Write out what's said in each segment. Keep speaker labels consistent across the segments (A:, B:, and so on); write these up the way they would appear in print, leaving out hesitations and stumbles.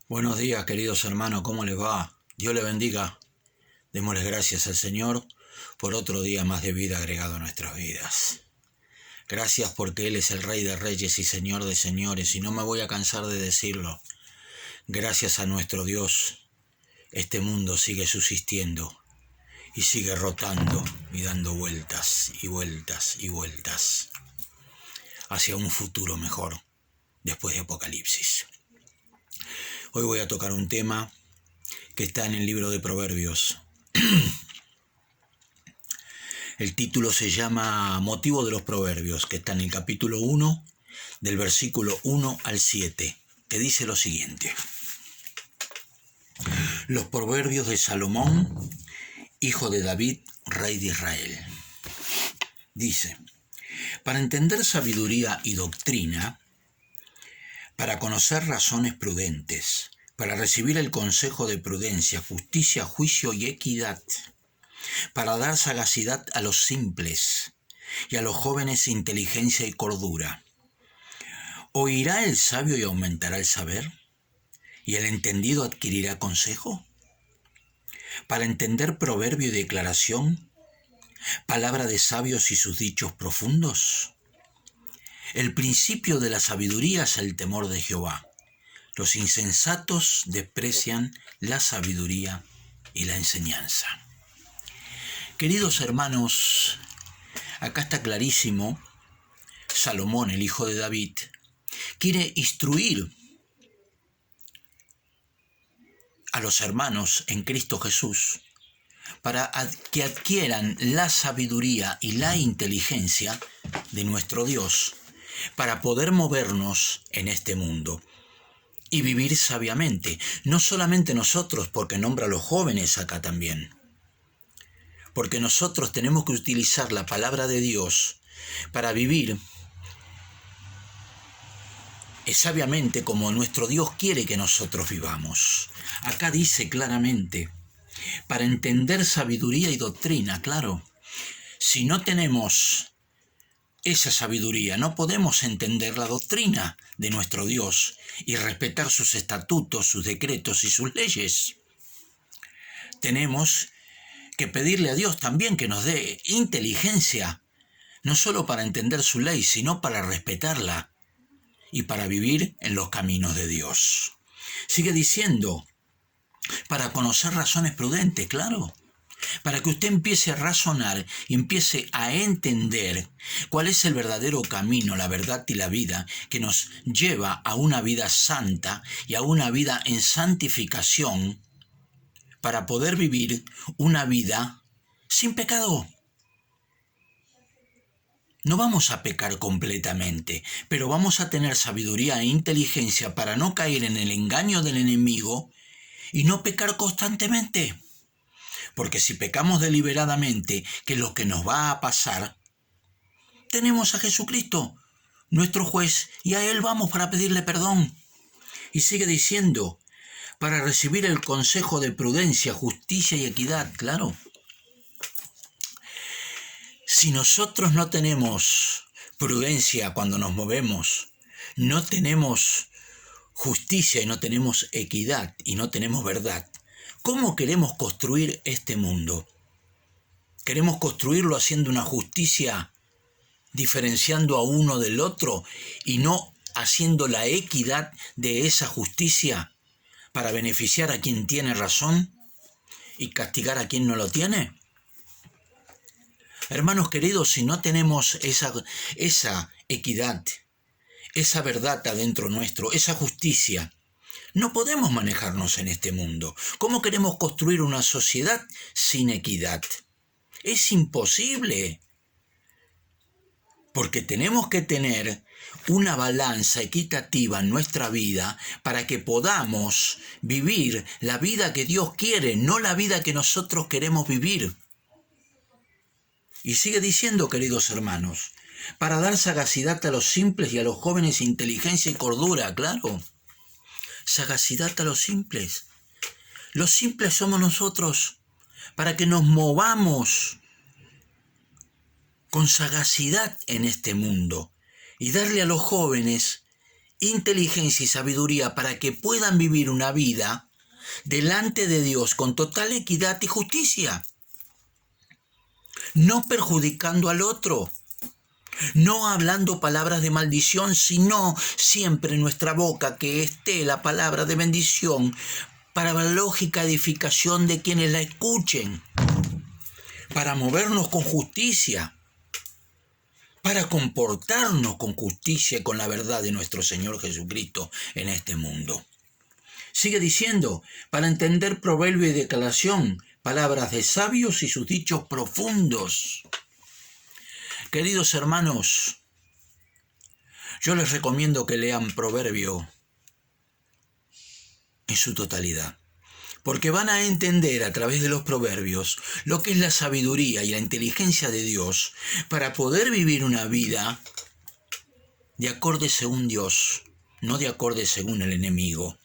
A: Buenos días, queridos hermanos, ¿cómo les va? Dios les bendiga. Démosles gracias al Señor por otro día más de vida agregado a nuestras vidas. Gracias porque Él es el Rey de Reyes y Señor de Señores, y no me voy a cansar de decirlo. Gracias a nuestro Dios, este mundo sigue subsistiendo y sigue rotando y dando vueltas y vueltas y vueltas hacia un futuro mejor después de Apocalipsis. Hoy voy a tocar un tema que está en el libro de Proverbios. El título se llama Motivo de los Proverbios, que está en el capítulo 1, del versículo 1 al 7, que dice lo siguiente. Los Proverbios de Salomón, hijo de David, rey de Israel. Dice, para entender sabiduría y doctrina, para conocer razones prudentes, para recibir el consejo de prudencia, justicia, juicio y equidad, para dar sagacidad a los simples y a los jóvenes inteligencia y cordura. ¿Oirá el sabio y aumentará el saber? ¿Y el entendido adquirirá consejo? Para entender proverbio y declaración, palabra de sabios y sus dichos profundos. El principio de la sabiduría es el temor de Jehová. Los insensatos desprecian la sabiduría y la enseñanza. Queridos hermanos, acá está clarísimo, Salomón, el hijo de David, quiere instruir a los hermanos en Cristo Jesús para que adquieran la sabiduría y la inteligencia de nuestro Dios para poder movernos en este mundo y vivir sabiamente. No solamente nosotros, porque nombra a los jóvenes acá también. Porque nosotros tenemos que utilizar la palabra de Dios para vivir sabiamente como nuestro Dios quiere que nosotros vivamos. Acá dice claramente, para entender sabiduría y doctrina, claro. Si no tenemos esa sabiduría, no podemos entender la doctrina de nuestro Dios y respetar sus estatutos, sus decretos y sus leyes. Tenemos que pedirle a Dios también que nos dé inteligencia, no solo para entender su ley, sino para respetarla y para vivir en los caminos de Dios. Sigue diciendo, para conocer razones prudentes, claro, para que usted empiece a razonar y empiece a entender cuál es el verdadero camino, la verdad y la vida que nos lleva a una vida santa y a una vida en santificación para poder vivir una vida sin pecado. No vamos a pecar completamente, pero vamos a tener sabiduría e inteligencia para no caer en el engaño del enemigo y no pecar constantemente. Porque si pecamos deliberadamente, que es lo que nos va a pasar, tenemos a Jesucristo, nuestro juez, y a Él vamos para pedirle perdón. Y sigue diciendo, para recibir el consejo de prudencia, justicia y equidad, claro. Si nosotros no tenemos prudencia cuando nos movemos, no tenemos justicia y no tenemos equidad y no tenemos verdad, ¿cómo queremos construir este mundo? ¿Queremos construirlo haciendo una justicia, diferenciando a uno del otro y no haciendo la equidad de esa justicia para beneficiar a quien tiene razón y castigar a quien no lo tiene? Hermanos queridos, si no tenemos esa equidad, esa verdad adentro nuestro, esa justicia, no podemos manejarnos en este mundo. ¿Cómo queremos construir una sociedad sin equidad? Es imposible, porque tenemos que tener una balanza equitativa en nuestra vida para que podamos vivir la vida que Dios quiere, no la vida que nosotros queremos vivir. Y sigue diciendo, queridos hermanos, para dar sagacidad a los simples y a los jóvenes inteligencia y cordura, claro. Sagacidad a los simples. Los simples somos nosotros, para que nos movamos con sagacidad en este mundo y darle a los jóvenes inteligencia y sabiduría para que puedan vivir una vida delante de Dios con total equidad y justicia, no perjudicando al otro, no hablando palabras de maldición, sino siempre en nuestra boca que esté la palabra de bendición para la lógica edificación de quienes la escuchen, para movernos con justicia, para comportarnos con justicia y con la verdad de nuestro Señor Jesucristo en este mundo. Sigue diciendo, para entender proverbio y declaración, palabras de sabios y sus dichos profundos. Queridos hermanos, yo les recomiendo que lean Proverbio en su totalidad, porque van a entender a través de los proverbios lo que es la sabiduría y la inteligencia de Dios para poder vivir una vida de acorde según Dios, no de acorde según el enemigo.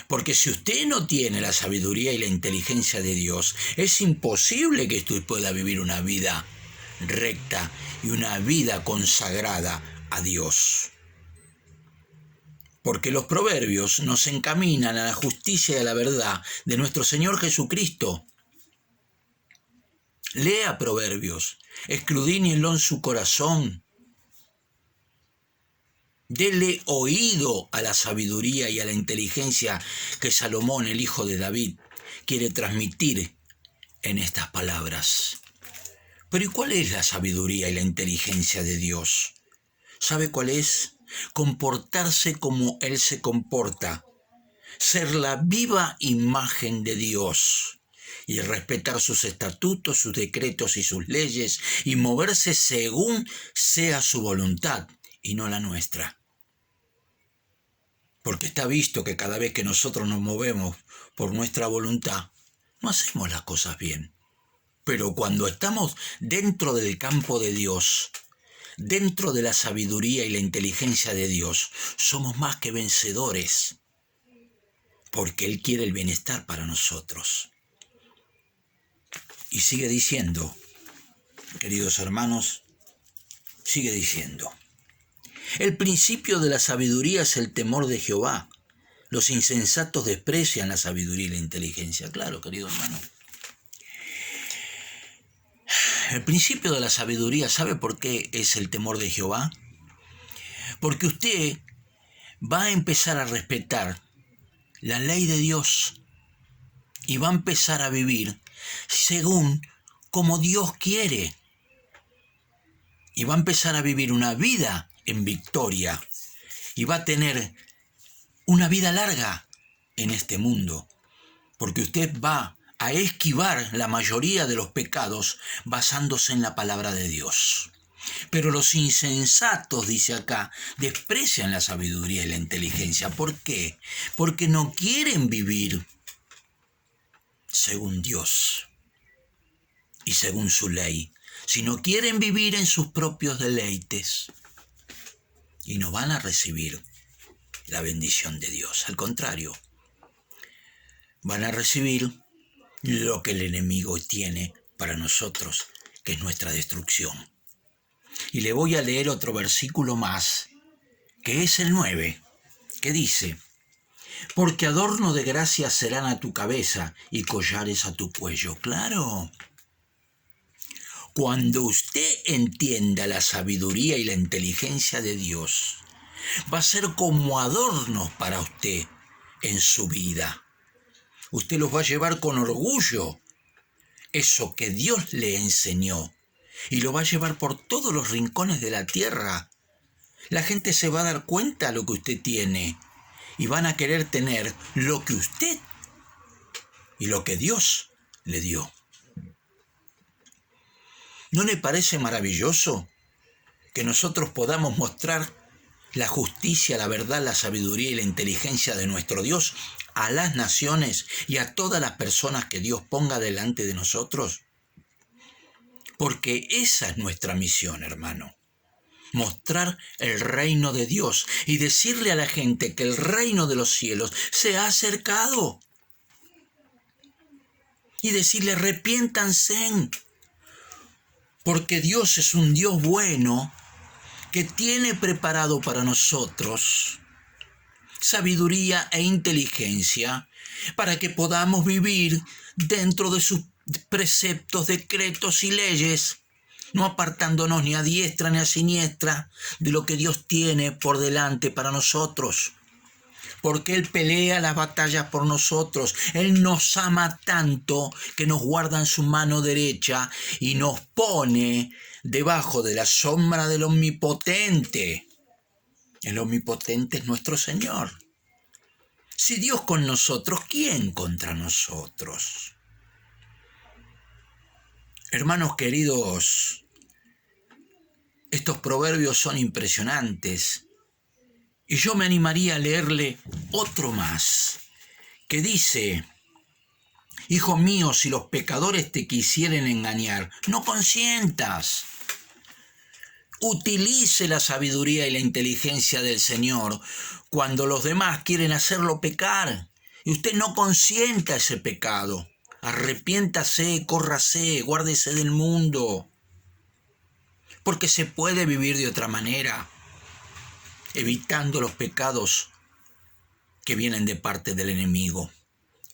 A: Porque si usted no tiene la sabiduría y la inteligencia de Dios, es imposible que usted pueda vivir una vida recta y una vida consagrada a Dios. Porque los proverbios nos encaminan a la justicia y a la verdad de nuestro Señor Jesucristo. Lea proverbios, escudriñelo en su corazón. Dele oído a la sabiduría y a la inteligencia que Salomón, el hijo de David, quiere transmitir en estas palabras. Pero ¿y cuál es la sabiduría y la inteligencia de Dios? ¿Sabe cuál es? Comportarse como Él se comporta, ser la viva imagen de Dios y respetar sus estatutos, sus decretos y sus leyes y moverse según sea su voluntad y no la nuestra. Porque está visto que cada vez que nosotros nos movemos por nuestra voluntad, no hacemos las cosas bien. Pero cuando estamos dentro del campo de Dios, dentro de la sabiduría y la inteligencia de Dios, somos más que vencedores, porque Él quiere el bienestar para nosotros. Y sigue diciendo, queridos hermanos, sigue diciendo, el principio de la sabiduría es el temor de Jehová. Los insensatos desprecian la sabiduría y la inteligencia. Claro, querido hermano. El principio de la sabiduría, ¿sabe por qué es el temor de Jehová? Porque usted va a empezar a respetar la ley de Dios y va a empezar a vivir según como Dios quiere. Y va a empezar a vivir una vida en victoria y va a tener una vida larga en este mundo, porque usted va a esquivar la mayoría de los pecados basándose en la palabra de Dios. Pero los insensatos, dice acá, desprecian la sabiduría y la inteligencia. ¿Por qué? Porque no quieren vivir según Dios y según su ley, sino quieren vivir en sus propios deleites y no van a recibir la bendición de Dios. Al contrario, van a recibir lo que el enemigo tiene para nosotros, que es nuestra destrucción. Y le voy a leer otro versículo más, que es el 9, que dice, porque adorno de gracia serán a tu cabeza y collares a tu cuello. Claro. Cuando usted entienda la sabiduría y la inteligencia de Dios, va a ser como adornos para usted en su vida. Usted los va a llevar con orgullo, eso que Dios le enseñó, y lo va a llevar por todos los rincones de la tierra. La gente se va a dar cuenta de lo que usted tiene y van a querer tener lo que usted y lo que Dios le dio. ¿No le parece maravilloso que nosotros podamos mostrar la justicia, la verdad, la sabiduría y la inteligencia de nuestro Dios a las naciones y a todas las personas que Dios ponga delante de nosotros? Porque esa es nuestra misión, hermano. Mostrar el reino de Dios y decirle a la gente que el reino de los cielos se ha acercado. Y decirle, arrepiéntanse, porque Dios es un Dios bueno que tiene preparado para nosotros sabiduría e inteligencia para que podamos vivir dentro de sus preceptos, decretos y leyes, no apartándonos ni a diestra ni a siniestra de lo que Dios tiene por delante para nosotros. Porque Él pelea las batallas por nosotros. Él nos ama tanto que nos guarda en su mano derecha y nos pone debajo de la sombra del Omnipotente. El Omnipotente es nuestro Señor. Si Dios con nosotros, ¿quién contra nosotros? Hermanos queridos, estos proverbios son impresionantes. Y yo me animaría a leerle otro más, que dice: Hijo mío, si los pecadores te quisieren engañar, no consientas. Utilice la sabiduría y la inteligencia del Señor cuando los demás quieren hacerlo pecar. Y usted no consienta ese pecado. Arrepiéntase, córrase, guárdese del mundo. Porque se puede vivir de otra manera, evitando los pecados que vienen de parte del enemigo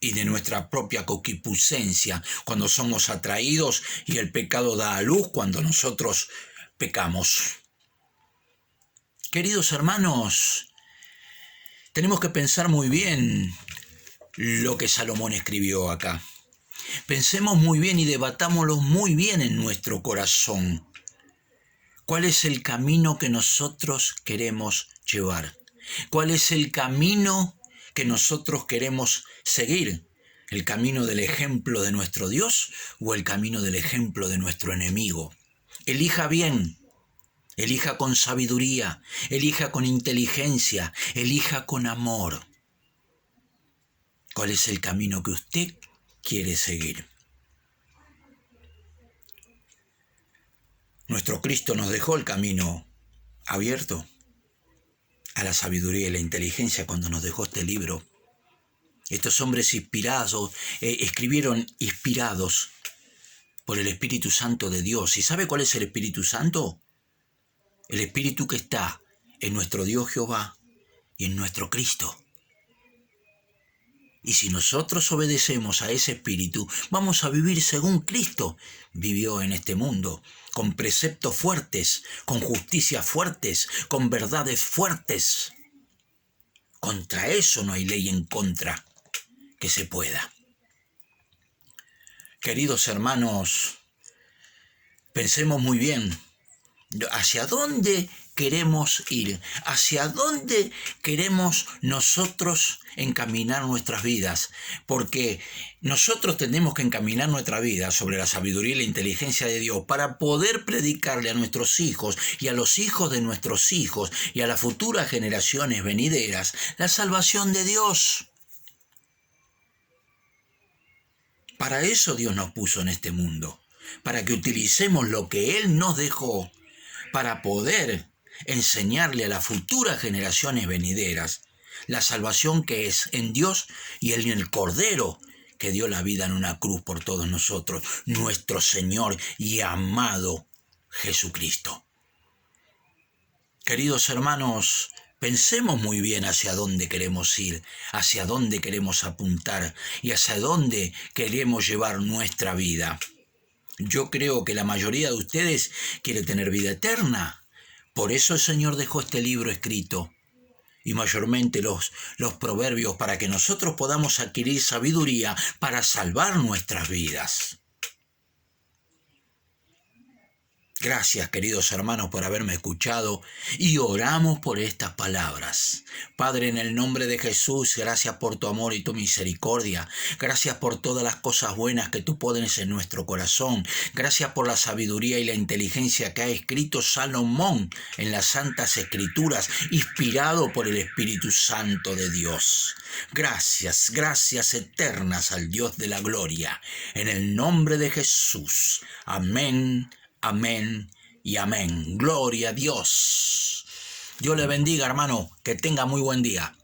A: y de nuestra propia concupiscencia cuando somos atraídos, y el pecado da a luz cuando nosotros pecamos. Queridos hermanos, tenemos que pensar muy bien lo que Salomón escribió acá. Pensemos muy bien y debatámoslo muy bien en nuestro corazón. ¿Cuál es el camino que nosotros queremos llevar? ¿Cuál es el camino que nosotros queremos seguir? ¿El camino del ejemplo de nuestro Dios o el camino del ejemplo de nuestro enemigo? Elija bien, elija con sabiduría, elija con inteligencia, elija con amor. ¿Cuál es el camino que usted quiere seguir? Nuestro Cristo nos dejó el camino abierto a la sabiduría y la inteligencia cuando nos dejó este libro. Estos hombres inspirados, escribieron inspirados por el Espíritu Santo de Dios. ¿Y sabe cuál es el Espíritu Santo? El Espíritu que está en nuestro Dios Jehová y en nuestro Cristo. Y si nosotros obedecemos a ese Espíritu, vamos a vivir según Cristo vivió en este mundo, con preceptos fuertes, con justicia fuertes, con verdades fuertes. Contra eso no hay ley en contra que se pueda. Queridos hermanos, pensemos muy bien hacia dónde queremos ir, hacia dónde queremos nosotros encaminar nuestras vidas, porque nosotros tenemos que encaminar nuestra vida sobre la sabiduría y la inteligencia de Dios para poder predicarle a nuestros hijos y a los hijos de nuestros hijos y a las futuras generaciones venideras la salvación de Dios. Para eso Dios nos puso en este mundo, para que utilicemos lo que Él nos dejó para poder enseñarle a las futuras generaciones venideras la salvación que es en Dios y en el Cordero que dio la vida en una cruz por todos nosotros, nuestro Señor y amado Jesucristo. Queridos hermanos, pensemos muy bien hacia dónde queremos ir, hacia dónde queremos apuntar y hacia dónde queremos llevar nuestra vida. Yo creo que la mayoría de ustedes quiere tener vida eterna. Por eso el Señor dejó este libro escrito, y mayormente los proverbios, para que nosotros podamos adquirir sabiduría para salvar nuestras vidas. Gracias, queridos hermanos, por haberme escuchado, y oramos por estas palabras. Padre, en el nombre de Jesús, gracias por tu amor y tu misericordia. Gracias por todas las cosas buenas que tú pones en nuestro corazón. Gracias por la sabiduría y la inteligencia que ha escrito Salomón en las Santas Escrituras, inspirado por el Espíritu Santo de Dios. Gracias, gracias eternas al Dios de la gloria. En el nombre de Jesús. Amén. Amén y amén. Gloria a Dios. Dios le bendiga, hermano. Que tenga muy buen día.